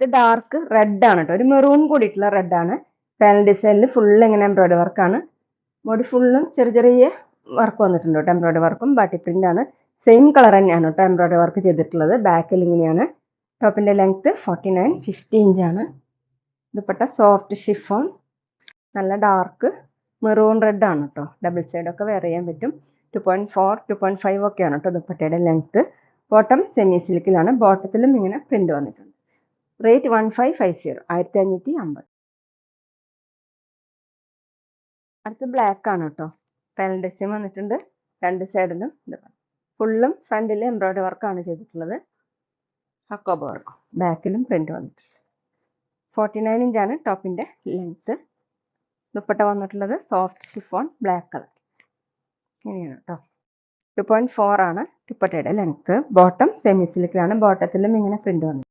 ഇത് dark red ആണ് കേട്ടോ, ഒരു മെറൂൺ കൂടിയിട്ടുള്ള റെഡ് ആണ്. പാനൽ ഡിസൈനിൽ ഫുള്ള് ഇങ്ങനെ എംബ്രോയിഡറി വർക്കാണ്. ബോഡി ഫുള്ളും ചെറിയ ചെറിയ വർക്ക് വന്നിട്ടുണ്ട് കേട്ടോ. എംബ്രോയിഡറി വർക്കും ബാട്ടി പ്രിന്റ് ആണ്. സെയിം കളർ തന്നെയാണ് കേട്ടോ എംബ്രോയിഡറി വർക്ക് ചെയ്തിട്ടുള്ളത്. ബാക്കിൽ ഇങ്ങനെയാണ്. ടോപ്പിന്റെ ലെങ്ത് 49, 50 ഇഞ്ചാണ്. ദുപ്പട്ട സോഫ്റ്റ് ഷിഫോൺ, നല്ല ഡാർക്ക് മെറൂൺ റെഡ് ആണ് കേട്ടോ. ഡബിൾ സൈഡ് ഒക്കെ വെയർ ചെയ്യാൻ പറ്റും. 2.4, 2.5 ഒക്കെയാണ് കേട്ടോ ദുപ്പട്ടയുടെ ലെങ്ത്. ബോട്ടം സെമി സിൽക്കിലാണ്. ബോട്ടത്തിലും ഇങ്ങനെ പ്രിന്റ് വന്നിട്ടുണ്ട്. റേറ്റ് 1550, 1550. അടുത്ത് ബ്ലാക്ക് ആണ് കേട്ടോ. പാനൽ ഡിസൈൻ വന്നിട്ടുണ്ട് രണ്ട് സൈഡിലും. ഫുള്ളും ഫ്രണ്ടിൽ എംബ്രോയിഡറി വർക്കാണ് ചെയ്തിട്ടുള്ളത്. ഹക്കോബ വർക്ക്, ബാക്കിലും പ്രിന്റ് വന്നിട്ടുണ്ട്. 49 ഇഞ്ചാണ് ടോപ്പിന്റെ ലെങ്ത്. ദുപ്പട്ട വന്നിട്ടുള്ളത് സോഫ്റ്റ് ഷിഫോൺ ബ്ലാക്ക് കളർ. ഇങ്ങനെയാണ് കേട്ടോ. 2.4 ആണ് ദുപ്പട്ടയുടെ ലെങ്ത്. ബോട്ടം സെമി സിൽക്കിലാണ്. ബോട്ടത്തിലും ഇങ്ങനെ പ്രിന്റ് വന്നിട്ടുണ്ട്.